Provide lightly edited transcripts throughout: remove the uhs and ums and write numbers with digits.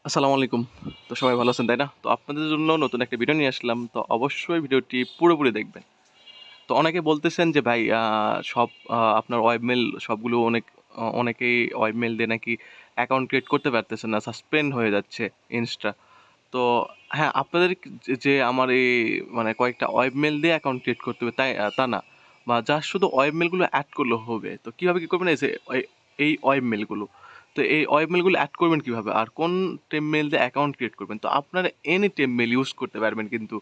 আসসালামু আলাইকুম। তো সবাই ভালো আছেন, তাই না? তো আপনাদের জন্য নতুন একটা ভিডিও নিয়ে আসলাম। তো অবশ্যই ভিডিওটি পুরোপুরি দেখবেন। তো অনেকে বলতেছেন যে ভাই সব আপনার ওয়েবমেইল সবগুলো অনেকেই ওয়েবমেইল দিয়ে নাকি অ্যাকাউন্ট ক্রিয়েট করতে পারতেছেন না, সাসপেন্ড হয়ে যাচ্ছে ইনস্টা। তো হ্যাঁ, আপনাদের যে আমার এই মানে কয়েকটা ওয়েবমেইল দিয়ে অ্যাকাউন্ট ক্রিয়েট করতে হবে তাই তা না। বা জাস্ট শুধু ওয়েবমেইলগুলো এড করলে হবে। তো কিভাবে কি করবেন? এই ওয়েবমেইলগুলো। তো এই ওয়েবমেইলগুলো এড করবেন কিভাবে? আর কোন টেমমেইল দিয়ে অ্যাকাউন্ট ক্রিয়েট করবেন? তো আপনারা এনি টেমমেইল ইউজ করতে পারবেন কিন্তু।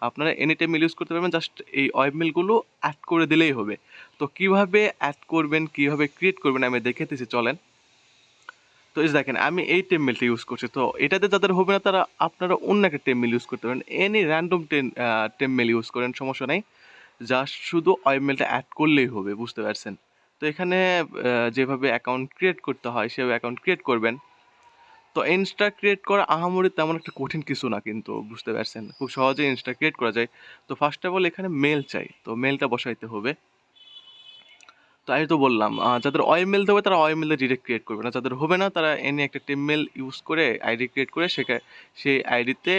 আপনারা এনি টেমমেইল ইউজ করতে পারবেন, জাস্ট এই ওয়েবমেইলগুলো এড করে দিলেই হবে। তো কিভাবে এড করবেন, কিভাবে ক্রিয়েট করবেন আমি দেখাইতেছি, চলেন। তো এই যে দেখেন আমি এই টেমমেলটা ইউজ করছি। তো এটাতে যাদের হবে না তারা আপনারা অন্য একটা টেমমেল ইউজ করতে পারেন। এনি র্যান্ডম টেমমেল ইউজ করেন, সমস্যা নাই। জাস্ট শুধু ওয়েবমেলটা অ্যাড করলেই হবে, বুঝতে পারছেন? তো এখানে যেভাবে অ্যাকাউন্ট ক্রিয়েট করতে হয় সেভাবে অ্যাকাউন্ট ক্রিয়েট করবেন। তো ইনস্টা ক্রিয়েট করা আহামরি তেমন একটা কঠিন কিছু না কিন্তু, বুঝতে পারছেন? খুব সহজেই ইনস্টা ক্রিয়েট করা যায়। তো ফার্স্ট অফ অল এখানে মেল চাই। তো মেলটা বসাইতে হবে। তো আমি তো বললাম যাদের ওয়েবমেইল দেবে তারা ওয়েবমেইলে ডিরেক্ট ক্রিয়েট করবে না। যাদের হবে না তারা এনি একটা টেমমেইল ইউজ করে আইডি ক্রিয়েট করে সেই আইডিতে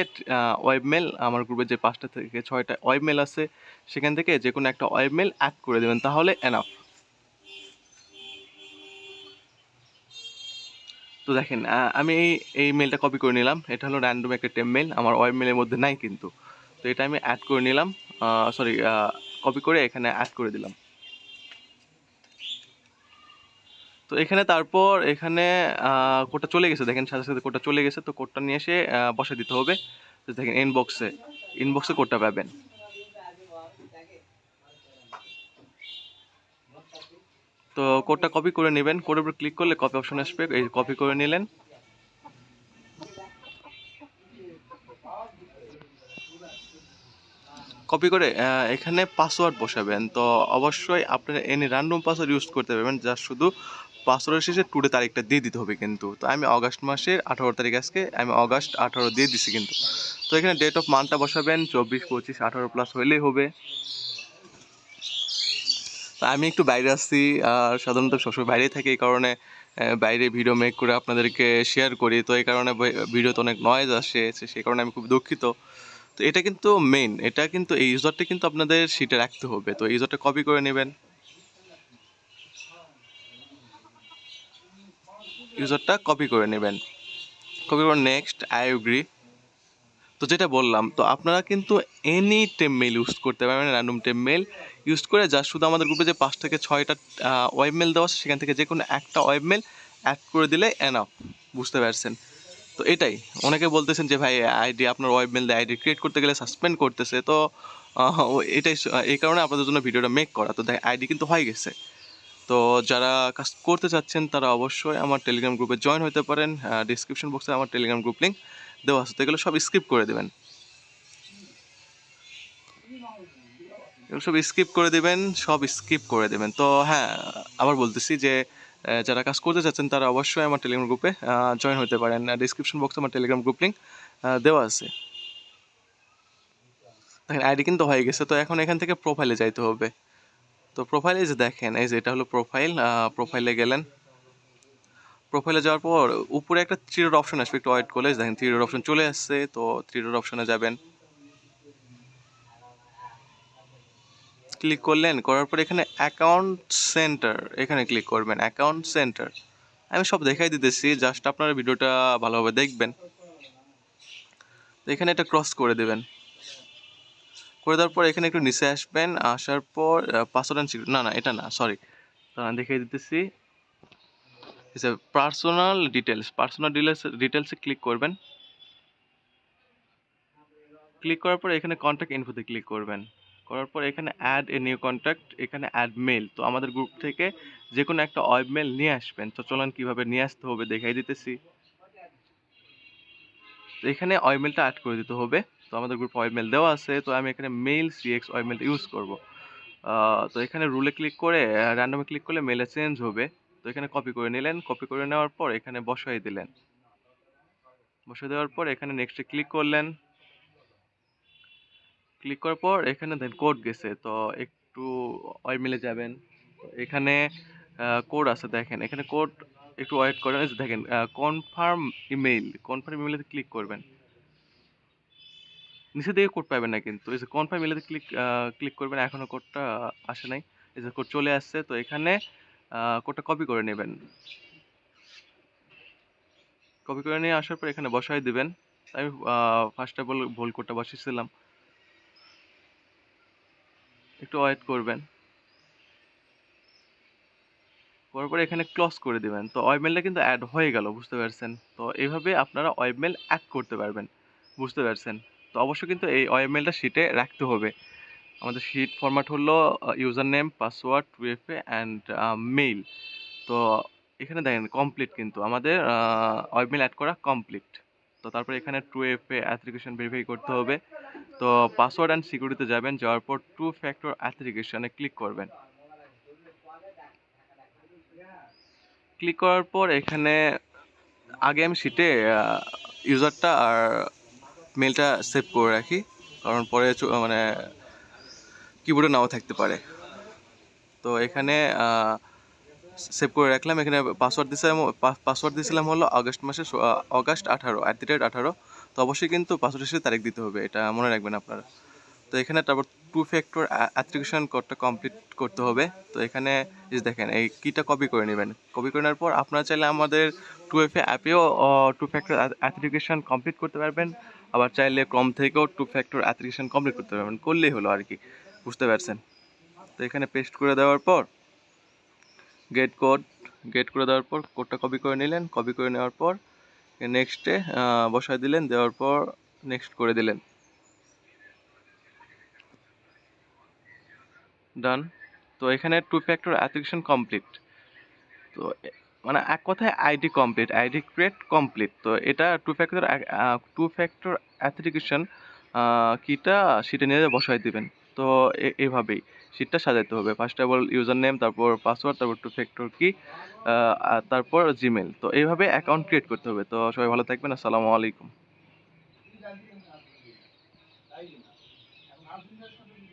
ওয়েবমেইল আমার গ্রুপে যে ৫টা থেকে ৬টা ওয়েবমেইল আছে সেখান থেকে যেকোনো একটা ওয়েবমেইল অ্যাড করে দেবেন, তাহলে এনাফ। তো দেখেন আমি এই মেইলটা কপি করে নিলাম। এটা হলো র্যান্ডম একটা টেমমেইল, আমার ওয়েবমেইলের মধ্যে নাই কিন্তু। তো এটা আমি অ্যাড করে নিলাম, সরি, কপি করে এখানে অ্যাড করে দিলাম। তো এখানে তারপর এখানে কোডটা চলে গেছে, দেখেন সাথে সাথে কোডটা চলে গেছে। তো কোডটা নিয়ে এসে বসায় দিতে হবে। তো দেখেন ইনবক্সে কোডটা পাবেন। তো কোডটা কপি করে নেবেন, কোডের উপর ক্লিক করলে কপি অপশন আসবে, এই কপি করে নিলেন। কপি করে এখানে পাসওয়ার্ড বসাবেন। তো অবশ্যই আপনারা এনি র্যান্ডম পাসওয়ার্ড ইউজ করতে পারবেন, যা শুধু পাসওয়ার্ডের শেষে টুডে তারিখটা দিয়ে দিতে হবে কিন্তু। তো আমি অগাস্ট মাসের 18 তারিখ, আজকে আমি অগাস্ট 18 দিয়ে দিছি কিন্তু। তো এখানে ডেট অফ মান্থটা বসাবেন 24, 25, 18 প্লাস হইলেই হবে। তা আমি একটু বাইরে আসছি, আর সাধারণত সবসময় বাইরেই থাকি, এই কারণে বাইরে ভিডিও মেক করে আপনাদেরকে শেয়ার করি। তো এই কারণে ভিডিওতে অনেক নয়েজ আসে, সেই কারণে আমি খুব দুঃখিত। তো এটা কিন্তু মেইন, এটা কিন্তু এই ইউজারটা কিন্তু আপনাদের শিটে রাখতে হবে। তো ইউজারটা কপি করে নেবেন, ইউজারটা কপি করে নেবেন, কপি করে নেক্সট আই এগ্রি। তো যেটা বললাম, তো আপনারা কিন্তু এনি টেমমেইল ইউজ করতে পারবেন, র্যান্ডম টেমমেইল ইউজ করে যা শুধু আমাদের গ্রুপে যে ৫ থেকে ৬টা ওয়েবমেইল দেওয়া আছে সেখান থেকে যে কোনো একটা ওয়েবমেইল অ্যাড করে দিলে এনাফ, বুঝতে পারছেন? তো এটাই। অনেকে বলতেছেন যে ভাই আইডি আপনার ওয়েবমেইল দিয়ে আইডি ক্রিয়েট করতে গেলে সাসপেন্ড করতেছে। তো এই কারণে আপনাদের জন্য ভিডিওটা মেক করা। তো দেখ আইডি কিন্তু হয়ে গেছে। তো যারা কাজ করতে চাচ্ছেন তারা অবশ্যই আমার টেলিগ্রাম গ্রুপে জয়েন হতে পারেন। ডিসক্রিপশন বক্সে আমার টেলিগ্রাম গ্রুপ লিঙ্ক দেওয়া আছে। তো এগুলো সব স্কিপ করে দেবেন, এগুলো সব স্কিপ করে দেবেন, সব স্কিপ করে দেবেন। তো হ্যাঁ, আবার বলতেছি যে যারা কাজ করতে চাচ্ছেন তারা অবশ্যই আমার টেলিগ্রাম গ্রুপে জয়েন হতে পারেন। ডিসক্রিপশন বক্সে আমার টেলিগ্রাম গ্রুপ লিঙ্ক দেওয়া আছে। দেখেন আইডি কিন্তু হয়ে গেছে। তো এখন এখান থেকে প্রোফাইলে যাইতে হবে। তো প্রোফাইলে যে দেখেন, এই যে এটা হলো প্রোফাইল। প্রোফাইলে গেলেন, প্রোফাইলে যাওয়ার পর উপরে একটা থ্রি ডট অপশন আসবে, একটু ওয়েট করলে দেখেন থ্রি ডট অপশন চলে আসছে। তো থ্রি ডট অপশনে যাবেন, ক্লিক করলেন, করার পর এখানে অ্যাকাউন্ট সেন্টার, এখানে ক্লিক করবেন অ্যাকাউন্ট সেন্টার। আমি সব দেখাই দিতেছি, জাস্ট আপনারা ভিডিওটা ভালোভাবে দেখবেন। তো এখানে এটা ক্রস করে দেবেন, করে দেওয়ার পর এখানে একটু নিচে আসবেন, আসার পর পাসওয়ার্ড অ্যান্ড সিকিউরিটি, না এটা না, সরি, দেখিয়ে দিতেছি। পার্সোনাল ডিটেলসে ক্লিক করবেন। ক্লিক করার পর এখানে কন্ট্যাক্ট ইনফোতে ক্লিক করবেন, করার পর এখানে অ্যাড এ নিউ কন্ট্যাক্ট, এখানে অ্যাড মেল। তো আমাদের গ্রুপ থেকে যে কোনো একটা ওয়েব মেল নিয়ে আসবেন। তো চলুন কীভাবে নিয়ে আসতে হবে দেখাই দিতেছি। তো এখানে ওয়েব মেলটা অ্যাড করে দিতে হবে। তো আমাদের গ্রুপ ওয়েব মেল দেওয়া আছে, তো আমি এখানে মেল সিএক্স ওয়েব মেলটা ইউজ করব। তো এখানে রুলে ক্লিক করে র্যান্ডমে ক্লিক করলে মেলে চেঞ্জ হবে। তো এখানে কপি করে নিলেন, কপি করে নেওয়ার পর এখানে বসাই দিলেন, বসিয়ে দেওয়ার পর এখানে নেক্সটে ক্লিক করলেন। ক্লিক করার পর এখানে দেন কোড গেছে, তো একটু ওয়েবমেলে যাবেন। তো এখানে কোড আছে, দেখেন এখানে কোড একটু ওয়েট করেন। এই যে দেখেন কনফার্ম ইমেইলে ক্লিক করবেন। নিচের দিকে কোড পাবেন না কিন্তু। এই যে কনফার্ম ইমেইলে ক্লিক করবেন। এখনো কোডটা আসে নাই। এই যে কোড চলে আসছে। তো এখানে কোডটা কপি করে নেবেন। কপি করে নিয়ে আসার পর এখানে বসায় দিবেন। আমি ফার্স্টে ভুল কোডটা বসিয়েছিলাম। একটু ওয়েট করবেন। করার পরে এখানে ক্লোজ করে দিবেন। তো ওয়েবমেইলটা কিন্তু এড হয়ে গেল, বুঝতে পারছেন? তো এইভাবে আপনারা ওয়েবমেইল এড করতে পারবেন, বুঝতে পারছেন? তো অবশ্যই কিন্তু এই ওয়েবমেইলটা শিটে রাখতে হবে। আমাদের শিট ফরম্যাট হলো user name, password, 2FA and mail. তো এখানে দেখেন কমপ্লিট, কিন্তু আমাদের ওয়েবমেইল অ্যাড করা কমপ্লিট। তো তারপরে এখানে 2FA অ্যাথেন্টিকেশন ভেরিফাই করতে হবে। তো পাসওয়ার্ড অ্যান্ড সিকিউরিটিতে যাবেন, যাওয়ার পর 2 ফ্যাক্টর অ্যাথেন্টিকেশনে ক্লিক করবেন। ক্লিক করার পর এখানে আগে আমি শিটে ইউজারটা আর মেলটা সেভ করে রাখি, কারণ পরে মানে কিবোর্ডে নাও থাকতে পারে। তো এখানে সেভ করে রাখলাম। এখানে পাসওয়ার্ড দিয়েছিলাম হলো অগাস্ট 18 @18। তো অবশ্যই কিন্তু পাসওয়ার্ড হিসেবে তারিখ দিতে হবে, এটা মনে রাখবেন আপনারা। তো এখানে তারপর 2 ফ্যাক্টর অ্যাথেন্টিকেশন কোডটা কমপ্লিট করতে হবে। তো এখানে দেখেন এই কিটা কপি করে নেবেন। কপি করে নেওয়ার পর আপনারা চাইলে আমাদের 2FA অ্যাপেও 2 ফ্যাক্টর অ্যাথেন্টিকেশন কমপ্লিট করতে পারবেন। আবার চাইলে ক্রোম থেকেও 2 ফ্যাক্টর অ্যাথেন্টিকেশন কমপ্লিট করতে পারবেন, করলেই হলো আর কি, বুঝতে পারছেন? তো এখানে পেস্ট করে দেওয়ার পর গেট কোড করে দেওয়ার পর কোডটা কপি করে নিলেন। কপি করে নেওয়ার পর নেক্সটে বসায় দিলেন, দেওয়ার পর নেক্সট করে দিলেন, ডান। তো এখানে 2 ফ্যাক্টর অ্যাথেন্টিকেশন কমপ্লিট। তো মানে এক কথায় ID complete, ID create complete. তো এটা 2 ফ্যাক্টর অ্যাথেন্টিকেশন কিটা শিটে নিয়ে বসাই দিবেন। তো এইভাবেই শিটটা সাজাতে হবে। First of all user name, তারপর পাসওয়ার্ড, তারপর 2 ফ্যাক্টর কি, আর তারপর জিমেল। তো এইভাবে অ্যাকাউন্ট ক্রিয়েট করতে হবে। তো সবাই ভালো থাকবেন। আসসালামু আলাইকুম।